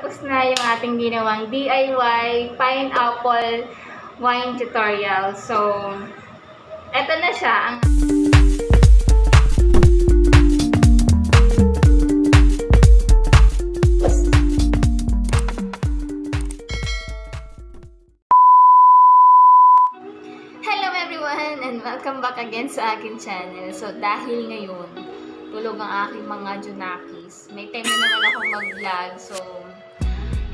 tapos na yung ating ginawang DIY pineapple wine tutorial. So, eto na siya. Hello everyone and welcome back again sa akin channel. So, dahil ngayon, tulog ang aking mga junakis. May time na naman akong mag-vlog. So,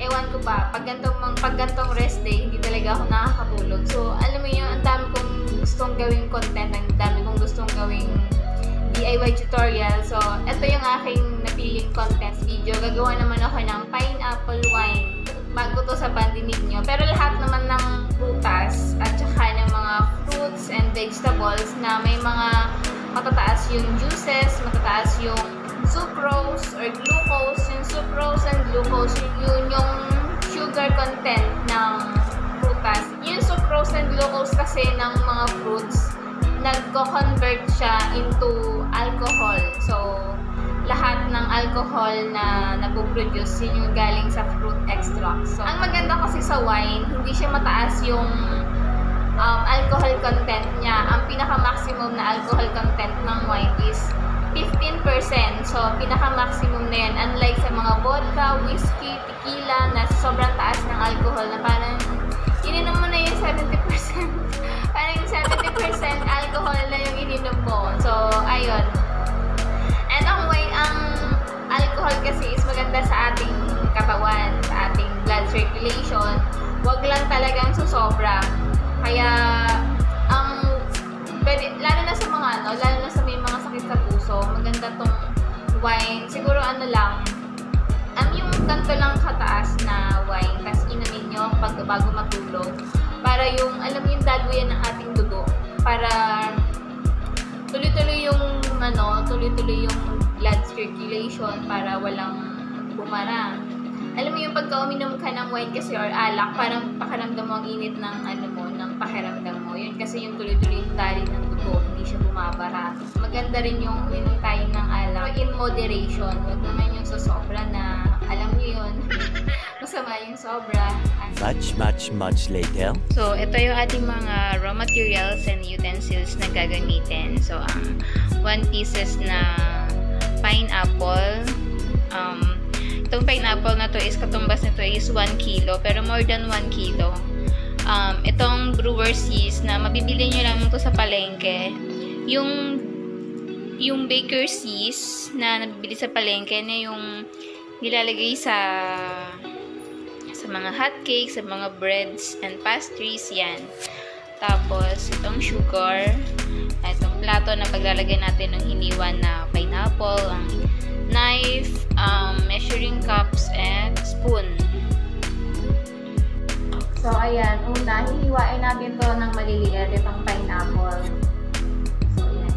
ewan ko ba, pag gantong rest day, hindi talaga ako nakakatulog. So, alam mo yun, ang dami kong gustong gawing content, ang dami kong gustong gawing DIY tutorial. So, ito yung aking napiling content video. Gagawa naman ako ng pineapple wine. Bago to sa pandinig nyo. Pero lahat naman ng prutas at saka ng mga fruits and vegetables na may mga matataas yung juices, matataas yung sucrose or glucose. Yung sucrose and glucose, yun yung sugar content ng prutas. Yung sucrose and glucose kasi ng mga fruits, nagko-convert siya into alcohol. So, lahat ng alcohol na napoproduce, yun yung galing sa fruit extract. So, ang maganda kasi sa wine, hindi siya mataas yung alcohol content niya. Ang pinaka-maximum na alcohol content ng wine is 15%. So, pinaka-maximum na yan. Unlike sa mga vodka, whiskey, tequila na sobrang taas ng alcohol na parang ininom mo na yung 70%. Parang yung 70% alcohol na yung ininom mo. So, ayun. And ang wine, ang alcohol kasi is maganda sa ating katawan, sa ating blood circulation. Wag lang talagang susobra. Kaya, lalo na sa mga lalo na sa may mga sakit sa puso, maganda tong wine. Siguro lang, yung ganito lang kataas na wine, tas inumin nyo bago matulog. Para yung, alam yung daluyan ng ating dugo. Para tuloy-tuloy yung, tuloy-tuloy yung blood circulation para walang bumara. Alam mo yung pagka uminom ka ng wine kasi or alak, parang pakiramdam mo ang init ng ng pakiramdam mo. Yun kasi yung tuloy-tuloy yung tali ng dugo, hindi siya bumabara. Maganda rin yung uminom tayo ng alak in moderation. Huwag naman yung sosobra na, alam niyo yun, masama yung sobra. Much later. So, ito yung ating mga raw materials and utensils na gagamitin. So, ang 1 pieces na pineapple. Itong pineapple na to is, katumbas nito is 1 kilo, pero more than 1 kilo. Itong brewer's yeast na mabibili nyo lang ito sa palengke. Yung baker's yeast na nabibili sa palengke na yung nilalagay sa mga hotcakes, sa mga breads and pastries, yan. Tapos, itong sugar, itong plato na paglalagay natin ng hiniwan na pineapple, ang knife, measuring cups, and spoon. So, ayan. Una, hihiwain natin to ng maliliit, itong pineapple. So, ayan.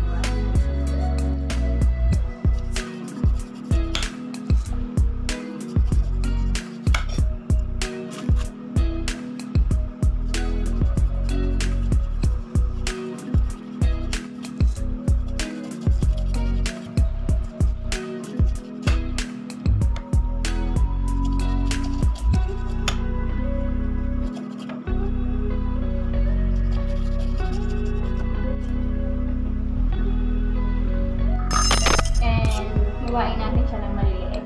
Hiwain natin siya ng maliliit.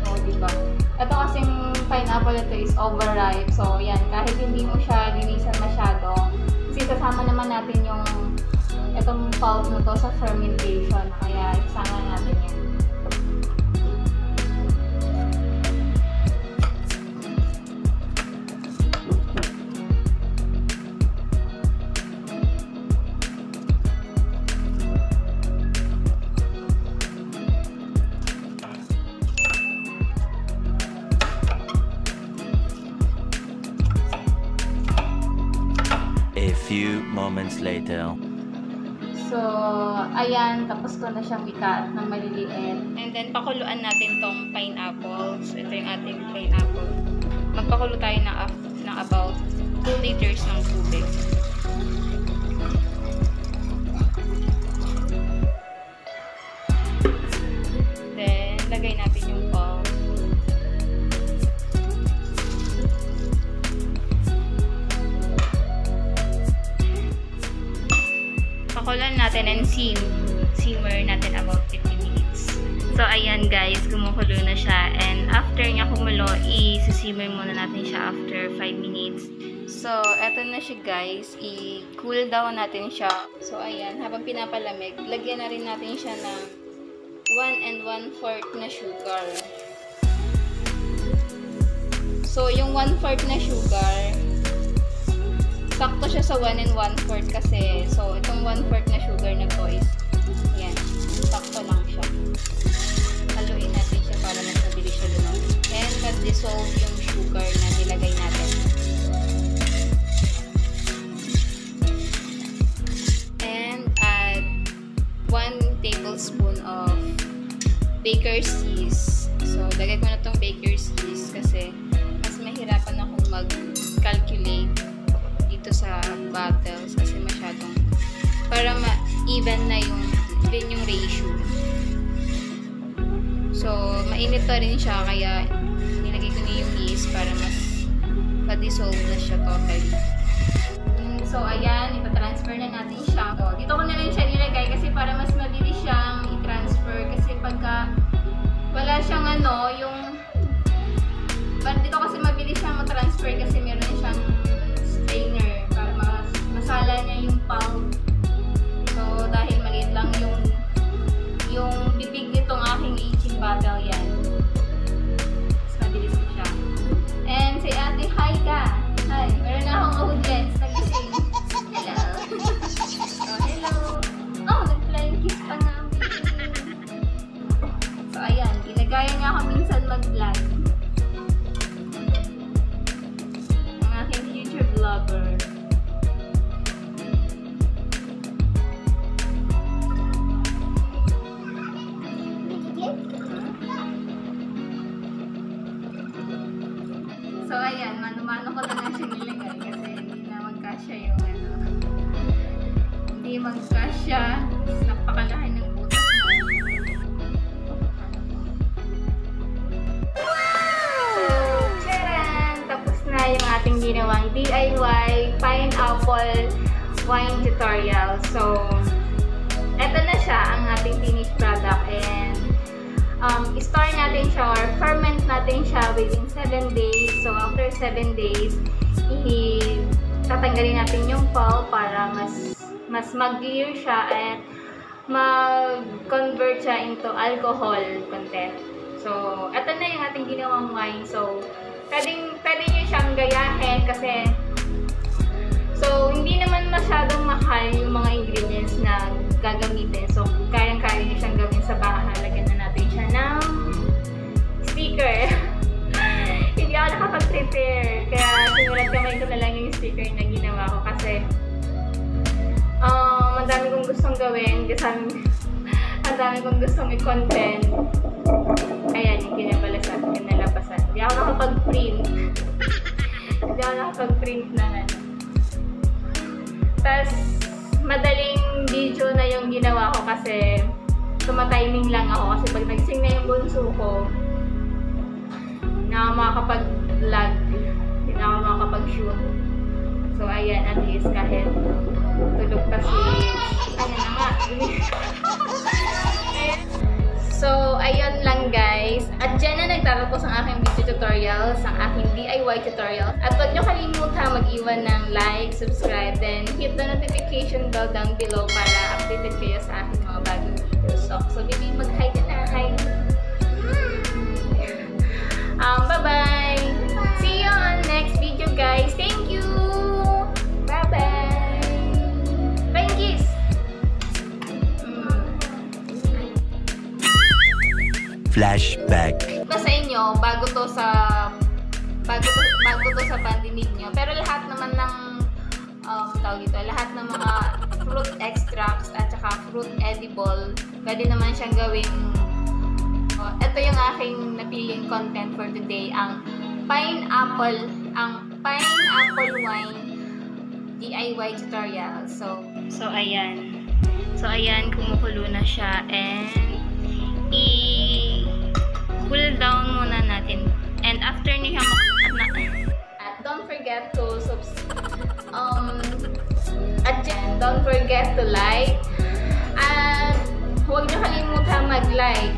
So, diba? Ito kasing pineapple ito is overripe. So, yan. Kahit hindi mo siya linisan masyado, kasi sasama naman natin yung itong pulp na to sa fermentation. Kaya, isama natin yan. A few moments later. So, ayan, tapos ko na siyang ikat ng maliliit. And then, pakuluan natin tong pineapple. So, ito yung ating pineapple. Magpakulo tayo ng about 2 liters ng tubig. Then, lagay natin yung pulp. Pakulan natin and simmer natin about 50 minutes. So, ayan guys, kumukulo na siya. And after niya kumulo, i-simmer muna natin siya after 5 minutes. So, eto na siya guys. I-cool down natin siya. So, ayan, habang pinapalamig, lagyan na rin natin siya ng 1 1/4 na sugar. So, yung 1/4 na sugar, sakto siya sa 1 1/4 kasi. So, itong 1/4 na sugar na to is, ayan, sakto lang siya. Haluin natin siya para mas mabilis siya lumamig. And mag-dissolve yung sugar na nilagay natin. And add 1 tablespoon of baker's yeast. So, lagay ko na tong baker's yeast kasi mas mahirapan akong mag-calculate dito sa bottles kasi masyadong para ma-even na yung ratio. So, mainit pa rin siya kaya nilagay ko na yung yeast para mas ma-dissolve na siya totally. So, ayan, ipatransfer na natin siya. So, dito ko na rin siya nilagay kasi para mas mabilis siyang i-transfer kasi pagka wala siyang dito kasi mabilis siyang ma-transfer kasi meron siyang strainer para masala niya yung pulp. So, dahil maliit lang yung bibig nitong aking aging bottle yan. Mas mabilis ko siya. And si ate, hi ka! Hi! Meron na akong audience. Nagising. Hello! Oh, hello! Oh, nag-flying kiss pa nga. So, ayan. Ginagaya niya ako minsan mag-vlog. Ang aking future vlogger. So, ayan, mano-mano ko na lang siya nilagay kasi hindi na magkasya yung hindi magkasya. Napakalaki ng butas mo. So, tcharan! Tapos na yung ating ginawang DIY pineapple wine tutorial. So, eto na siya ang ating finished product and store natin siya or ferment natin siya within 7 days. So, after 7 days, tatanggalin natin yung pulp para mas mag-clear siya and mag-convert siya into alcohol content. So, ito na yung ating ginawang wine. So, pwede nyo siyang gayahin kasi hindi naman masyadong mahal yung mga ingredients na gagamitin. So, kayang-kaya nyo siyang gawin sa bahay. Lagyan na natin siya ng sticker. Hindi ako nakapag-prepare. Kaya sinulat kamay ko na lang yung sticker na ginawa ko kasi ang dami kong gustong gawin. Ang dami kong gustong i-content. Ayan, yung kinalabasan. Hindi ako nakapag-print. Hindi ako nakapag-print na Tapos, madaling video na yung ginawa ko kasi tumatiming lang ako kasi pag nagsing na yung bunso ko, hindi na ako makakapag-vlog, hindi na ako makakapag-shoot. So, ayan, at least kahit tulog kasi, ayan na nga. So, ayun lang guys. At dyan na nagtatapos ang aking video tutorials, ang aking DIY tutorial. At huwag nyo kalimutan mag-iwan ng like, subscribe, then hit the notification bell down below para updated kayo sa aking mga bagong videos. So baby, mag-hi ka na. Hi! Bye-bye! See you on next video guys. Thank you! Bye-bye! Bye, kiss! Flashback. Sa inyo, bago to sa pandinig nyo. Pero lahat naman ng lahat ng mga fruit extracts at saka fruit edible, pwede naman siyang gawing ito yung aking napiling content for today, ang pineapple apple wine DIY tutorial. So ayan. So ayan, kumukulo na siya and i-cool down muna natin. And after niya at don't forget to don't forget to like and huwag niyo kalimutan mag-like